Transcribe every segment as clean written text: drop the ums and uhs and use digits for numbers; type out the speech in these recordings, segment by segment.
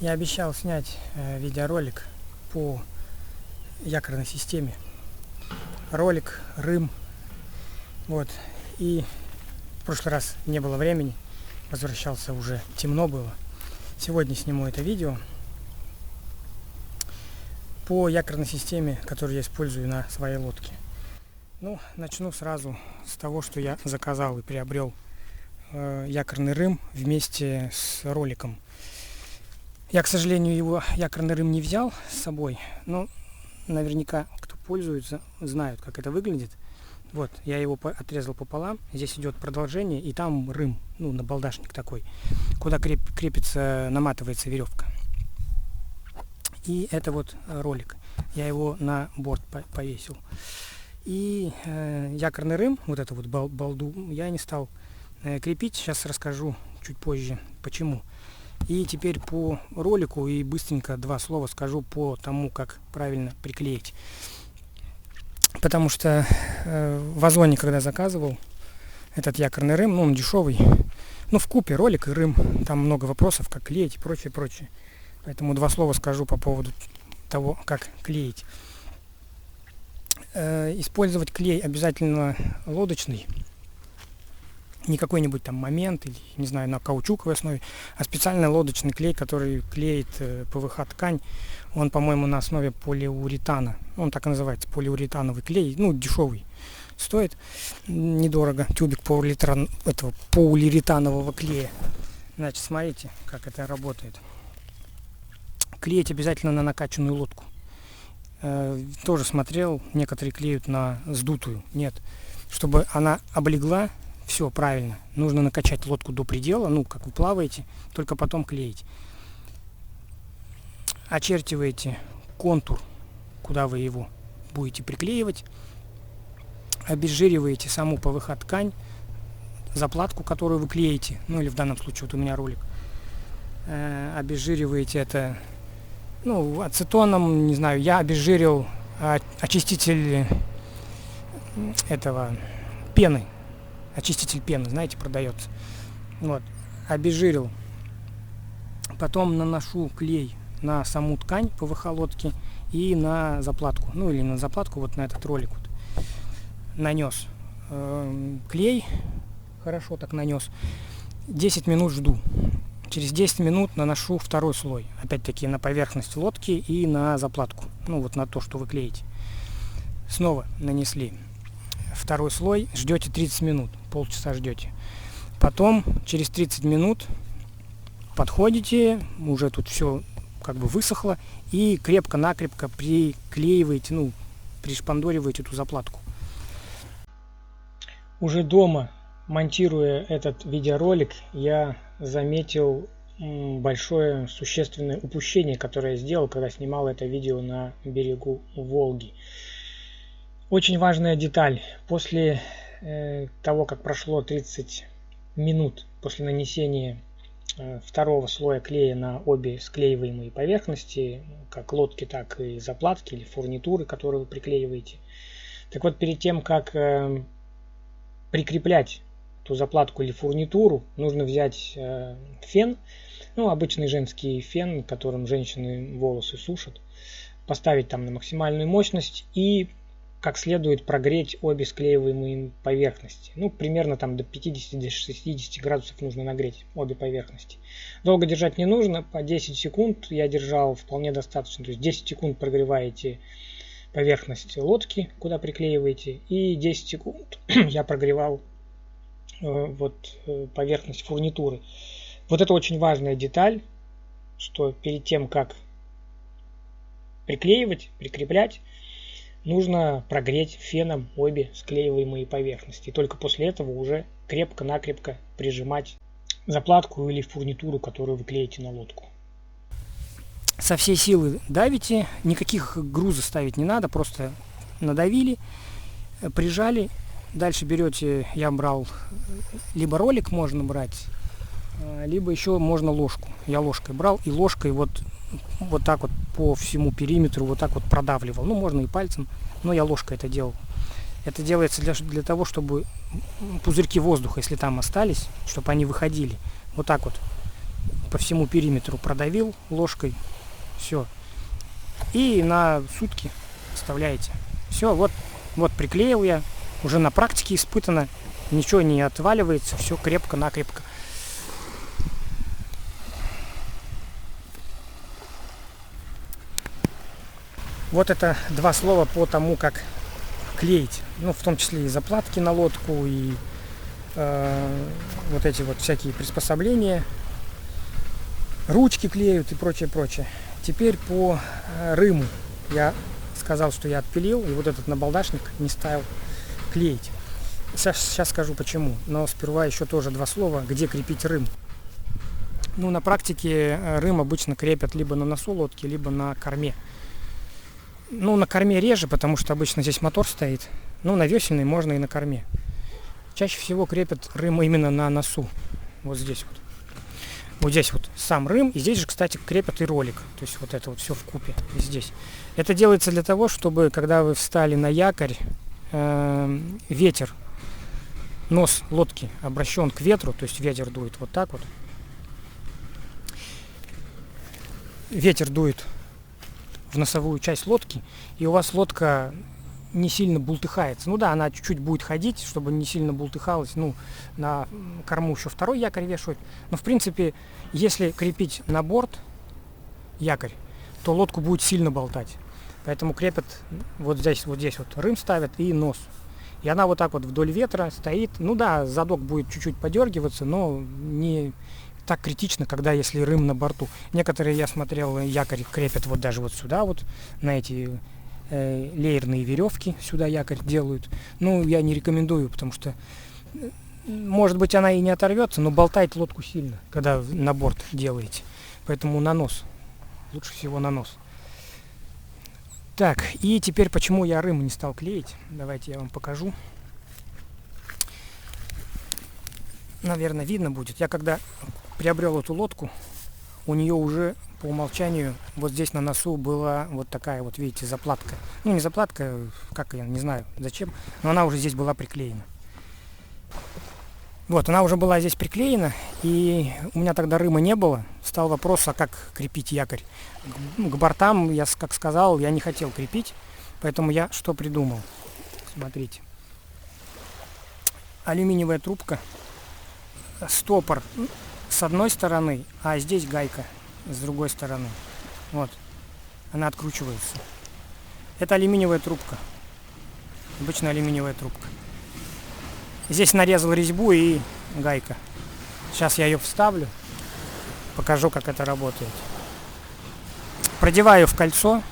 Я обещал снять видеоролик по якорной системе. Ролик, Рым. Вот. И в прошлый раз не было времени. Возвращался уже темно было. Сегодня сниму это видео по якорной системе, которую я использую на своей лодке. Начну сразу с того, что я заказал и приобрел якорный Рым вместе с роликом. Я, к сожалению, его якорный Рым не взял с собой, но наверняка, кто пользуется, знают, как это выглядит. Вот, я его отрезал пополам, здесь идет продолжение, и там Рым, набалдашник такой, куда крепится, наматывается веревка. И это вот ролик, я его на борт повесил. И якорный Рым, вот эту вот балду, я не стал крепить, сейчас расскажу чуть позже, почему. И теперь по ролику и быстренько два слова скажу по тому, как правильно приклеить. Потому что в Озоне, когда заказывал этот якорный Рым, он дешевый. Вкупе ролик и Рым, там много вопросов, как клеить и прочее. Поэтому два слова скажу по поводу того, как клеить. Использовать клей обязательно лодочный. Не какой-нибудь там момент или, не знаю, на каучуковой основе, а специальный лодочный клей, который клеит ПВХ ткань. Он, по-моему, на основе полиуретана. Он так и называется, полиуретановый клей. Дешевый. Стоит недорого. Тюбик полиуретанового клея. Значит, смотрите, как это работает. Клеить обязательно на накачанную лодку. Тоже смотрел, некоторые клеют на сдутую. Нет. Чтобы она облегла, все правильно. Нужно накачать лодку до предела, как вы плаваете, только потом клеить. Очерчиваете контур, куда вы его будете приклеивать. Обезжириваете саму ПВХ ткань, заплатку, которую вы клеите, или в данном случае вот у меня ролик. Обезжириваете это, ацетоном, не знаю, я обезжирил очиститель этого пены. Очиститель пены, знаете, продается. Вот, обезжирил. Потом наношу клей на саму ткань ПВХ лодки и на заплатку. Или на заплатку, вот на этот ролик вот. Нанес клей. Хорошо так нанес. 10 минут жду. Через 10 минут наношу второй слой. Опять-таки на поверхность лодки и на заплатку. Вот на то, что вы клеите. Снова нанесли второй слой, ждете 30 минут, полчаса ждете. Потом через 30 минут подходите, уже тут все как бы высохло, и крепко-накрепко приклеиваете, пришпандориваете эту заплатку. Уже дома, монтируя этот видеоролик, я заметил большое существенное упущение, которое я сделал, когда снимал это видео на берегу Волги. Очень важная деталь. После того, как прошло 30 минут после нанесения второго слоя клея на обе склеиваемые поверхности, как лодки, так и заплатки или фурнитуры, которые вы приклеиваете. Так вот, перед тем, как прикреплять эту заплатку или фурнитуру, нужно взять фен, обычный женский фен, которым женщины волосы сушат, поставить там на максимальную мощность и как следует прогреть обе склеиваемые поверхности. Примерно там до 50-60 градусов нужно нагреть обе поверхности. Долго держать не нужно, по 10 секунд я держал вполне достаточно. То есть 10 секунд прогреваете поверхность лодки, куда приклеиваете, и 10 секунд я прогревал поверхность фурнитуры. Вот это очень важная деталь, что перед тем, как прикреплять, нужно прогреть феном обе склеиваемые поверхности. И только после этого уже крепко-накрепко прижимать заплатку или фурнитуру, которую вы клеите на лодку. Со всей силы давите, никаких грузов ставить не надо, просто надавили, прижали. Дальше берете, я брал, либо ролик можно брать, либо еще можно ложку. Я ложкой брал и ложкой вот так вот по всему периметру вот так вот продавливал. Можно и пальцем, но я ложкой это делал. Это делается для того, чтобы пузырьки воздуха, если там остались, чтобы они выходили. Вот так вот по всему периметру продавил ложкой. Все. И на сутки оставляете. Все, вот приклеил я. Уже на практике испытано. Ничего не отваливается. Все крепко-накрепко. Вот это два слова по тому, как клеить. Ну, в том числе и заплатки на лодку, и вот эти вот всякие приспособления. Ручки клеют и прочее. Теперь по рыму. Я сказал, что я отпилил, и вот этот набалдашник не стал клеить. Сейчас скажу почему. Но сперва еще тоже два слова, где крепить рым. Ну, на практике рым обычно крепят либо на носу лодки, либо на корме. Ну, на корме реже, потому что обычно здесь мотор стоит. Ну, на весельной можно и на корме. Чаще всего крепят рым именно на носу. Вот здесь вот. Вот здесь вот сам рым. И здесь же, кстати, крепят и ролик. То есть вот это вот все вкупе здесь. Это делается для того, чтобы, когда вы встали на якорь, ветер, нос лодки обращен к ветру, то есть ветер дует вот так вот. Ветер дует в носовую часть лодки, и у вас лодка не сильно бултыхается. Ну да, она чуть-чуть будет ходить, чтобы не сильно бултыхалась. Ну, на корму еще второй якорь вешают. Но, в принципе, если крепить на борт якорь, то лодку будет сильно болтать. Поэтому крепят вот здесь вот рым ставят и нос. И она вот так вот вдоль ветра стоит. Ну да, задок будет чуть-чуть подергиваться, но не так критично, когда если рым на борту. Некоторые, я смотрел, якорь крепят вот даже вот сюда вот, на эти леерные веревки сюда якорь делают. Ну, я не рекомендую, потому что, может быть, она и не оторвется, но болтает лодку сильно, когда на борт делаете. Поэтому на нос. Лучше всего на нос. Так, и теперь почему я рым не стал клеить. Давайте я вам покажу. Наверное, видно будет. Я когда приобрел эту лодку, у нее уже по умолчанию вот здесь на носу была вот такая вот, видите, заплатка. Ну, не заплатка, как я не знаю зачем, но она уже здесь была приклеена. Вот, она уже была здесь приклеена, и у меня тогда рыма не было. Стал вопрос, а как крепить якорь. К бортам, я как сказал, я не хотел крепить, поэтому я что придумал. Смотрите. Алюминиевая трубка, стопор с одной стороны, а здесь гайка с другой стороны. Вот, она откручивается. Это алюминиевая трубка. Обычная алюминиевая трубка. Здесь нарезал резьбу и гайка. Сейчас я ее вставлю. Покажу, как это работает. Продеваю в кольцо.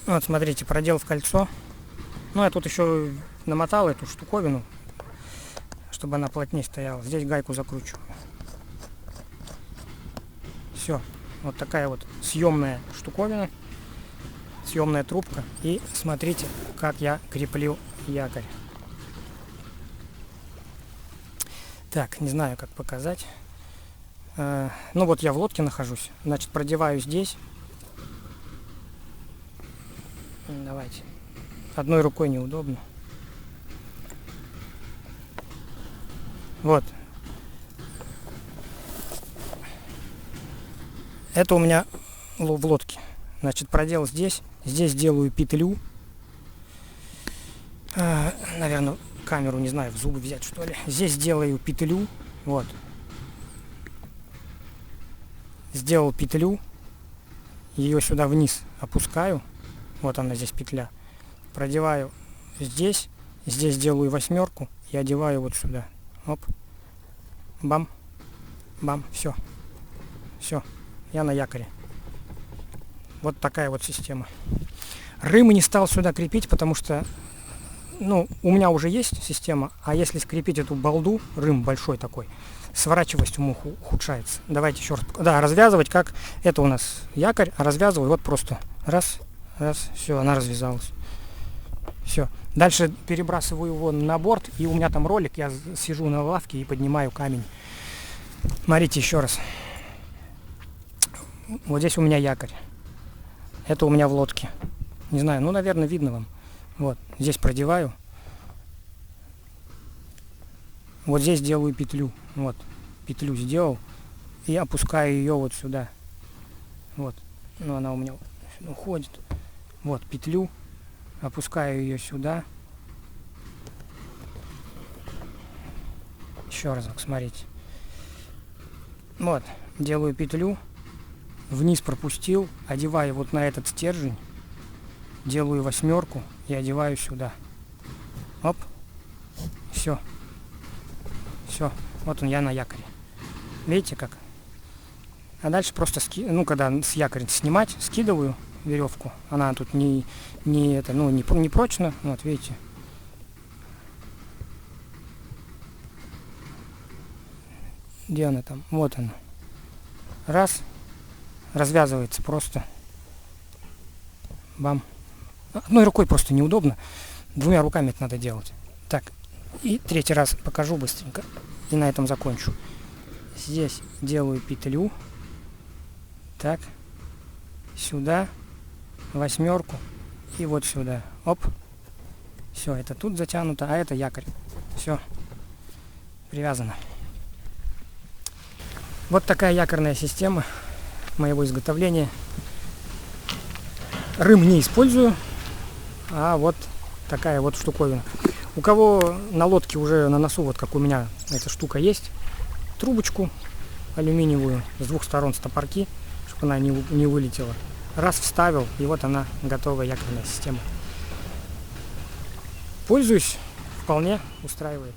Вот, смотрите, продел в кольцо. Ну, я тут еще намотал эту штуковину, чтобы она плотнее стояла. Здесь гайку закручиваю. Все. Вот такая вот съемная штуковина. Съемная трубка. И смотрите, как я креплю якорь. Так, не знаю, как показать. Ну, вот я в лодке нахожусь. Значит, продеваю здесь. Давайте. Одной рукой неудобно. Вот. Это у меня в лодке. Значит, продел здесь. Здесь делаю петлю. Наверное, камеру, не знаю, в зубы взять, что ли. Здесь делаю петлю. Вот. Сделал петлю. Ее сюда вниз опускаю. Вот она здесь петля. Продеваю здесь. Здесь делаю восьмерку. И одеваю вот сюда. Оп. Бам. Бам. Все. Все. Я на якоре. Вот такая вот система. Рымы не стал сюда крепить, потому что, ну, у меня уже есть система, а если скрепить эту балду, рым большой такой, сворачиваемость ухудшается. Давайте еще раз. Да, развязывать, как это у нас якорь, а развязываю вот просто раз, раз, все, она развязалась. Все. Дальше перебрасываю его на борт, и у меня там ролик, я сижу на лавке и поднимаю камень. Смотрите еще раз. Вот здесь у меня якорь. Это у меня в лодке. Не знаю, ну, наверное, видно вам. Вот, здесь продеваю. Вот здесь делаю петлю. Вот, петлю сделал. И опускаю ее вот сюда. Вот. Ну, она у меня уходит. Вот, петлю. Опускаю ее сюда. Еще разок, смотрите. Вот, делаю петлю. Вниз пропустил. Одеваю вот на этот стержень. Делаю 8 и одеваю сюда. Оп. Все. Все. Вот он, я на якоре. Видите как? А дальше просто, когда с якоря снимать, скидываю веревку. Она тут не прочно. Вот, видите. Где она там? Вот она. Раз. Развязывается просто. Бам. Одной рукой просто неудобно. 2 руками это надо делать. Так. И 3-й раз покажу быстренько. И на этом закончу. Здесь делаю петлю. Так. Сюда. 8 и вот сюда. Оп. Все, это тут затянуто, а это якорь. Все. Привязано. Вот такая якорная система моего изготовления. Рым не использую, а вот такая вот штуковина. У кого на лодке уже на носу, вот как у меня эта штука есть, трубочку алюминиевую с 2 сторон стопорки, чтобы она не вылетела. Раз вставил, и вот она готовая якорная система. Пользуюсь, вполне устраивает.